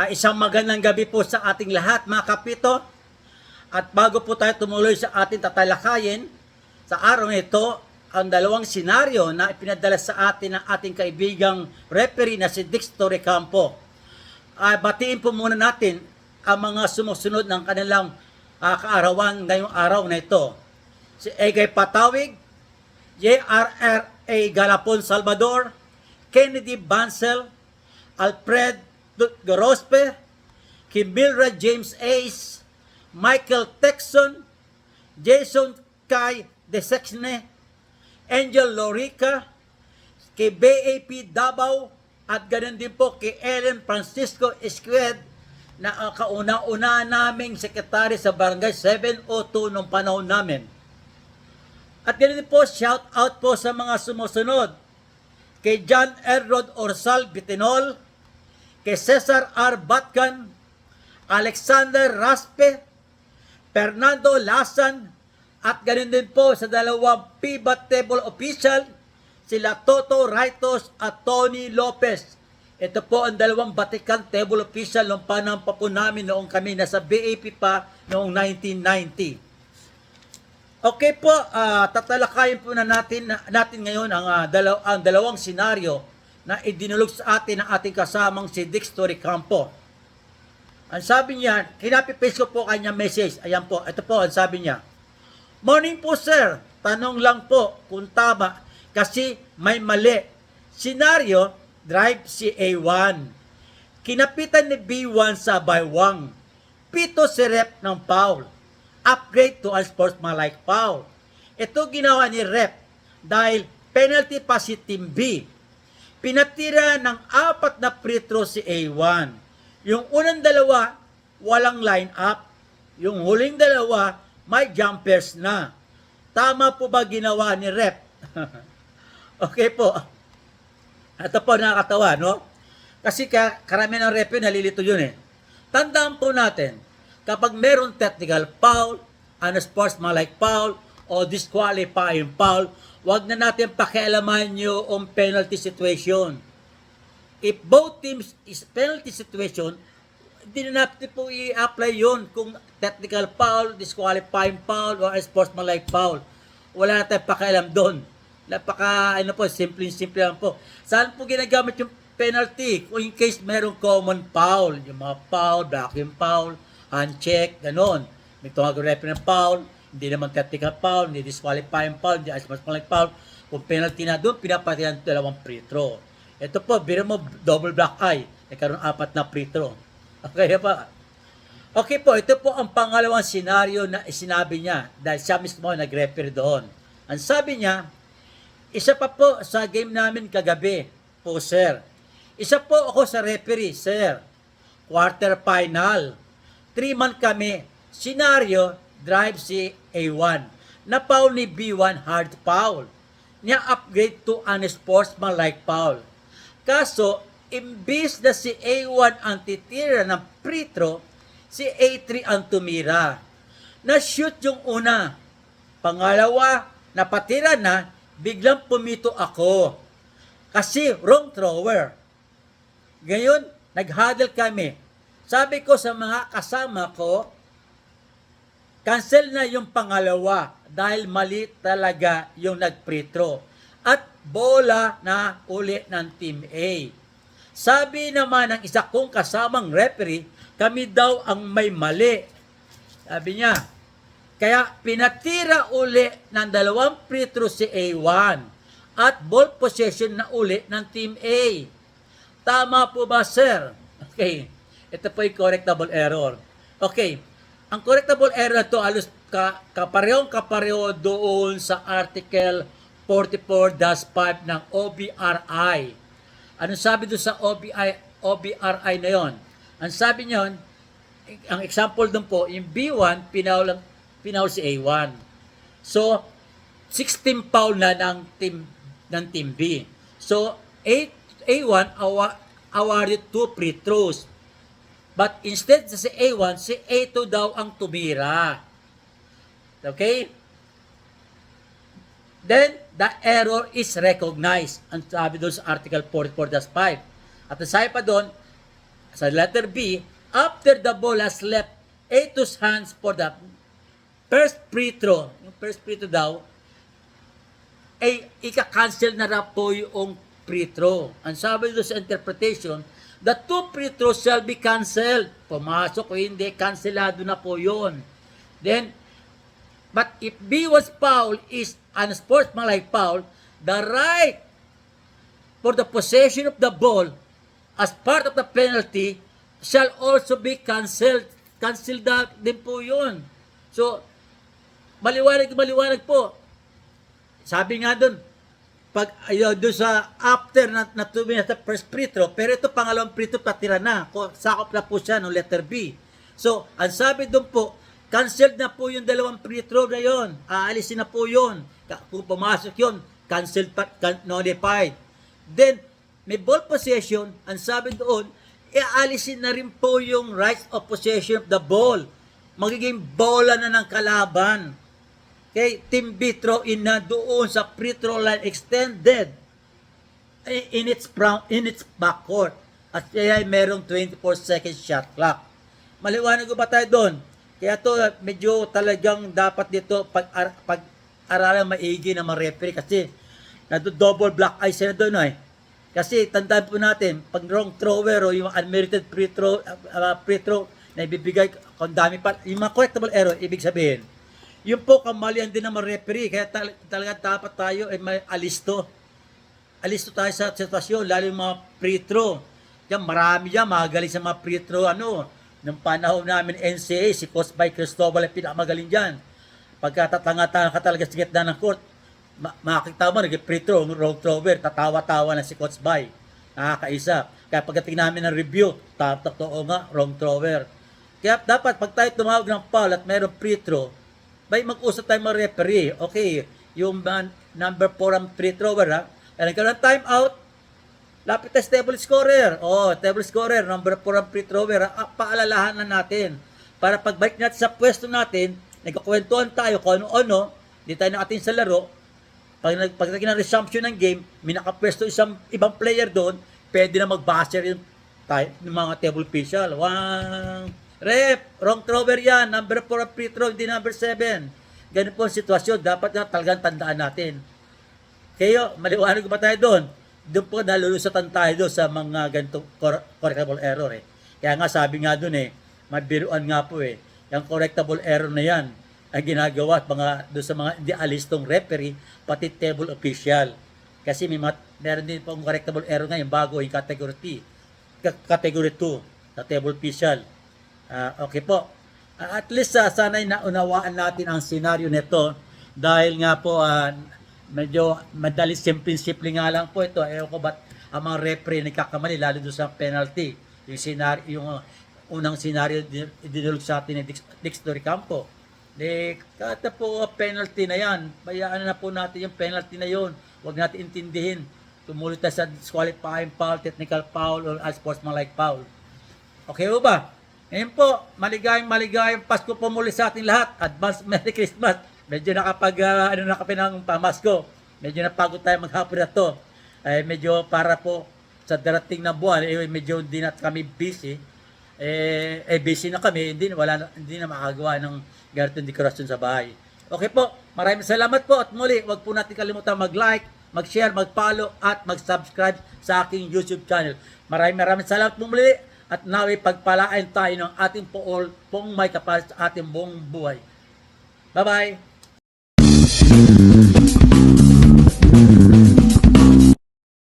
Isang magandang gabi po sa ating lahat mga kapito. At bago po tayo tumuloy sa ating tatalakayin, sa araw na ito, ang dalawang senaryo na ipinadala sa atin ng ating kaibigang referee na si Dixto Recampo. Batiin po muna natin ang mga sumusunod ng kanilang kaarawan ngayong araw na ito. Si Egay Patawig, J.R.R.A. Galapon Salvador, Kennedy Bansel, Alfred Gorospe, Kimilra James Ace, Michael Texon, Jason Kai Desexne, Angel Lorica, kay BAP Davao, at ganun din po kay Ellen Francisco Esqued na kauna-una naming sekretary sa Barangay 702 nung panahon namin. At ganun din po, shout out po sa mga sumusunod, kay John Errod Orsal Bitinol, kay Cesar R. Batkan, Alexander Raspe, Fernando Lasan, at ganun din po sa dalawang PBAT table official, sila Toto Raitos at Tony Lopez. Ito po ang dalawang Vatican table official nung panahon pa po namin noong kami nasa BAP pa noong 1990. Okay po, tatalakayin po natin ngayon ang dalawang senaryo na idinulog sa atin ng ating kasamang si Dixto Recampo. Ang sabi niya, kinapipaste ko po kanya message. Ayan po, ito po ang sabi niya. Morning po sir, tanong lang po kung tama kasi may mali. Senaryo, drive si A1. Kinapitan ni B1 sa baywang. Pito si rep ng foul. Upgrade to unsportsmanlike foul. Ito ginawa ni rep dahil penalty pa si Team B. Pinatira ng 4 na free throw si A1. Yung unang dalawa, walang line up. Yung huling dalawa, may jumpers na. Tama po ba ginawa ni rep? Okay po. Ito po nakakatawa, no? Kasi karamihan ng rep yun, nalilito yun eh. Tandaan po natin, kapag meron technical foul, unsportsmanlike foul, o disqualifying foul, wag na natin pakialaman yung penalty situation. If both teams is penalty situation, hindi na natin po i-apply yun kung technical foul, disqualifying foul, or sportsmanlike foul. Wala na tayong pakialam doon. Simple lang po. Saan po ginagamit yung penalty? Kung in case merong common foul, yung mga foul, vacuum foul, hand check, ganon. May tumag-referee ng foul, hindi naman technical foul, hindi disqualifying foul, hindi unsportsmanlike foul. Kung penalty na doon, pinapatihan dalawang free throw. Ito po, biro mo double black eye. Nagkaroon 4 na free throw. Okay pa? Okay po, ito po ang pangalawang senaryo na sinabi niya dahil siya mismo nag-referee doon. Ang sabi niya, isa pa po sa game namin kagabi po, sir. Isa po ako sa referee, sir. Quarter final. 3-man kami. Senaryo, drive si A1. Na foul ni B1, hard foul. Niya upgrade to unsportsmanlike foul. Kaso, imbis na si A1 ang titira ng free throw, si A3 ang tumira. Na-shoot yung una. Pangalawa, napatira na, biglang pumito ako. Kasi wrong thrower. Ngayon, nag-huddle kami. Sabi ko sa mga kasama ko, cancel na yung pangalawa dahil mali talaga yung nag-free throw. At bola na uli ng Team A. Sabi naman ng isa kong kasamang referee, kami daw ang may mali. Sabi niya, kaya pinatira uli ng 2 free throw si A1 at ball possession na uli ng Team A. Tama po ba, sir? Okay. Ito po yung correctable error. Okay. Ang correctable error na ito, alos kapareho doon sa Article 44-5 ng OBRI. Anong sabi doon sa OBRI na yon? Ang sabi niyon, ang example doon po, yung B1, pinaul si A1. So, 16 foul na ng team B. So, A1 awarded 2 free throws. But instead sa si A1, si A2 daw ang tumira. Okay? then the error is recognized. Ang sabi doon sa Article 44-5. At ang sabi pa doon, sa letter B, after the ball has left A2's hands for the first free throw, yung first free throw daw, ay ika-cancel na po yung free throw. Ang sabi doon sa interpretation, the two free throws shall be canceled. Pumasok o hindi, cancelado na po yun. Then, but if B was foul is unsportsmanlike foul, the right for the possession of the ball as part of the penalty shall also be canceled. Cancel na din po yun. So, maliwanag po. Sabi nga doon, pag doon sa after na 2 minutes sa first free throw, pero ito pangalawang free throw patira na. Sakop na po siya no letter B. So, ang sabi doon po, canceled na po yung dalawang free throw na yon. Aalisin na po yon. Kung pumasok yon, canceled pa, notified. Then, may ball possession, ang sabi doon, aalisin na rin po yung rights of possession of the ball. Magiging bola na ng kalaban. Okay, Team B throw in na doon sa free throw line extended in its backcourt. At kaya merong 24 seconds shot clock. Maliwanag ko ba tayo doon? Kaya to medyo talagang dapat dito pag-aralan maigi ng mga referee kasi double black eye sila doon eh. Kasi tandaan po natin, pag wrong thrower o yung unmerited free throw na ibibigay kung dami pa, yung mga correctable error, ibig sabihin, yung po kamalian din ng mga referee, kaya talaga dapat tayo ay may alisto. Alisto tayo sa sitwasyon, lalo yung mga free throw. Yan, marami yan, magaling sa mga free throw, nung panahon namin NCAA, si Coach By Cristobal ay pinakamagaling dyan. Pagka tatanga-tanga ka talaga sa gitna ng court, makakita mo, nag-free throw, wrong thrower, tatawa-tawa na si Coach By. Nakakaisa. Kaya pagdating namin ng review, totoo nga, wrong thrower. Kaya dapat, pag tayo tumawag ng foul at mayroong free throw, may mag-usap tayo mga referee. Okay, yung number 4 ang free thrower, ha? Kaya nagkaroon time out, lapit tayo table scorer. Table scorer, number 4 ang free thrower, paalalahan na natin. Para pagbalik natin sa pwesto natin, nagkakwentuhan tayo kung ano-ano, hindi tayo nakating sa laro. Pagdating ng resumption ng game, may nakapwesto isang ibang player doon, pwede na mag-buzzer yung mga table official. Rep, wrong thrower yan, number 4 ang free throw, hindi number 7. Ganun po ang sitwasyon, dapat na talagang tandaan natin. Kaya, maliwanag ba tayo doon? Doon po nalulusatan tayo doon sa mga ganitong correctable error eh. Kaya nga sabi nga doon mabiruan nga po yung correctable error na yan ang ginagawa at doon sa mga hindi alistong referee, pati table official. Kasi meron din pong correctable error ngayon bago yung category 2 sa table official. Okay po. At least sana'y naunawaan natin ang senaryo nito dahil nga po medyo madali simple nga lang po ito. Ewan ko ba't ang mga referee nagkakamali lalo doon sa penalty. Yung unang senaryo dinulog sa atin ni Dexter Campo. Kada po penalty na yan, bayaan na po natin yung penalty na yon. Huwag natin intindihin. Tumuloy tayo sa disqualifying foul, technical foul, or unsportsmanlike foul. Okay po ba? Ngayon po, maligayang Pasko po muli sa ating lahat. Advance Merry Christmas. Medyo nakapinang pamasko. Medyo napagod tayo maghapon na to. Medyo para po sa darating na buwan, medyo hindi na kami busy. Busy na kami, hindi na makagawa ng ganitong dekorasyon sa bahay. Okay po, maraming salamat po at muli, wag po natin kalimutan mag-like, mag-share, mag-follow at mag-subscribe sa aking YouTube channel. Maraming salamat po muli at naway pagpalain tayo ng ating pong may kapal sa ating buong buhay. Bye-bye!